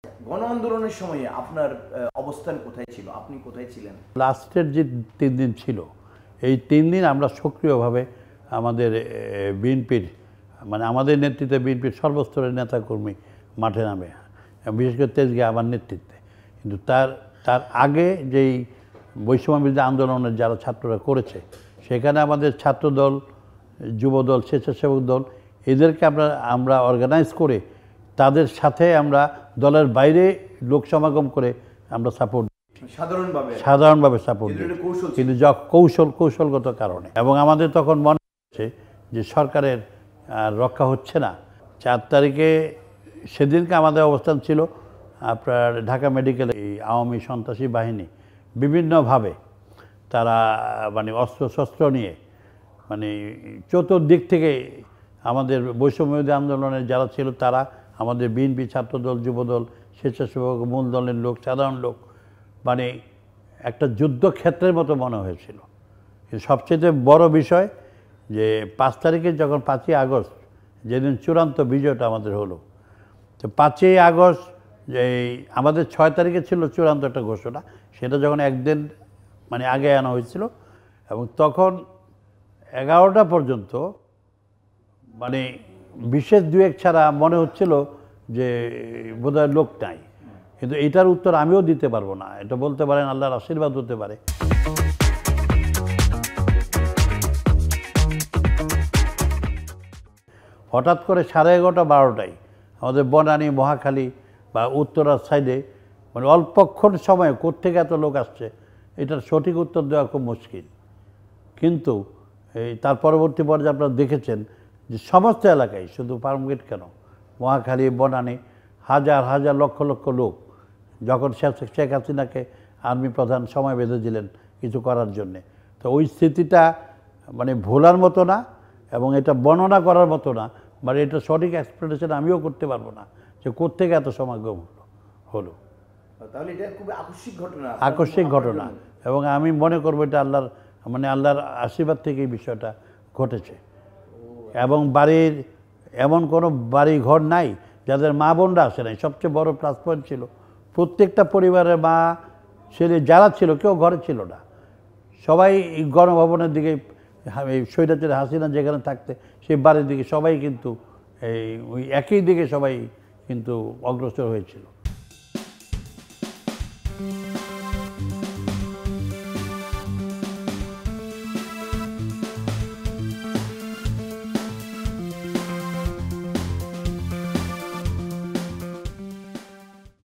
গণ আন্দোলনের সময়ে আপনার অবস্থান কোথায় ছিল? আপনি কোথায় ছিলেন? লাস্টের যে ৩ দিন ছিল, এই ৩ দিন আমরা সক্রিয়ভাবে আমাদের বিএনপির মানে আমাদের নেতৃত্বে বিএনপির সর্বস্তরের নেতাকর্মী মাঠে নামে, বিশেষ করে তেজগাঁও আমার নেতৃত্বে। কিন্তু তার আগে যেই বৈষম্য বিরোধী আন্দোলনের যারা ছাত্ররা করেছে, সেখানে আমাদের ছাত্রদল, যুবদল, স্বেচ্ছাসেবক দল এদেরকে আমরা অর্গানাইজ করে তাদের সাথে আমরা দলের বাইরে লোক সমাগম করে আমরা সাপোর্ট সাধারণভাবে সাপোর্ট দিই, কিন্তু কৌশলগত কারণে। এবং আমাদের তখন মনে হচ্ছে যে সরকারের রক্ষা হচ্ছে না। 4 তারিখে সেদিনকে আমাদের অবস্থান ছিল আপনার ঢাকা মেডিকেলে। এই আওয়ামী সন্ত্রাসী বাহিনী বিভিন্নভাবে তারা মানে অস্ত্রশস্ত্র নিয়ে মানে চতুর্দিক থেকে আমাদের বৈষম্যবিরোধী আন্দোলনের যারা ছিল তারা, আমাদের বিএনপি, ছাত্রদল, যুবদল, স্বেচ্ছাসেবক, মূল দলের লোক, সাধারণ লোক, মানে একটা যুদ্ধক্ষেত্রের মতো মনে হয়েছিল। সবচেয়ে বড় বিষয় যে 5 তারিখে যখন 5ই আগস্ট যেদিন চূড়ান্ত বিজয়টা আমাদের হলো, তো 5ই আগস্ট আমাদের 6 তারিখে ছিল চূড়ান্ত একটা ঘোষণা, সেটা যখন একদিন মানে আগে আনা হয়েছিল, এবং তখন 11টা পর্যন্ত মানে বিশেষ 2-1 ছাড়া মনে হচ্ছিল যে বোধহয় লোক নাই। কিন্তু এটার উত্তর আমিও দিতে পারবো না, এটা বলতে পারেন আল্লাহর আশীর্বাদ হতে পারে। হঠাৎ করে 11:30 12টায় আমাদের বনানী, মহাখালী বা উত্তরার সাইডে মানে অল্পক্ষণ সময়ে কোত্থেকে এত লোক আসছে এটার সঠিক উত্তর দেওয়া খুব মুশকিল। কিন্তু তার পরবর্তী পর্যায়ে আপনারা দেখেছেন যে সমস্ত এলাকায়, শুধু ফার্মগেট কেন, মহাখালী, বনানী, হাজার হাজার লক্ষ লক্ষ লোক, যখন শেখ হাসিনাকে আর্মি প্রধান সময় বেঁধে দিলেন কিছু করার জন্যে, তো ওই স্মৃতিটা মানে ভোলার মতো না, এবং এটা বর্ণনা করার মতো না, মানে এটা সঠিক এক্সপ্লেনেশন আমিও করতে পারবো না যে কোত্থেকে এত সমাগম হলো। তাহলে এটা খুব আকস্মিক ঘটনা, এবং আমি মনে করবো এটা আল্লাহর আশীর্বাদ থেকে এই বিষয়টা ঘটেছে। এবং বাড়ির এমন কোনো বাড়ি ঘর নাই যাদের মা বোনরা আসে নাই। সবচেয়ে বড় প্লাস পয়েন্ট ছিল প্রত্যেকটা পরিবারের মা ছেলে যারা ছিল কেউ ঘরে ছিল না, সবাই গণভবনের দিকে, এই স্বৈরাচারী হাসিনা যেখানে থাকতে সেই বাড়ির দিকে সবাই কিন্তু ওই একই দিকে সবাই কিন্তু অগ্রসর হয়েছিল।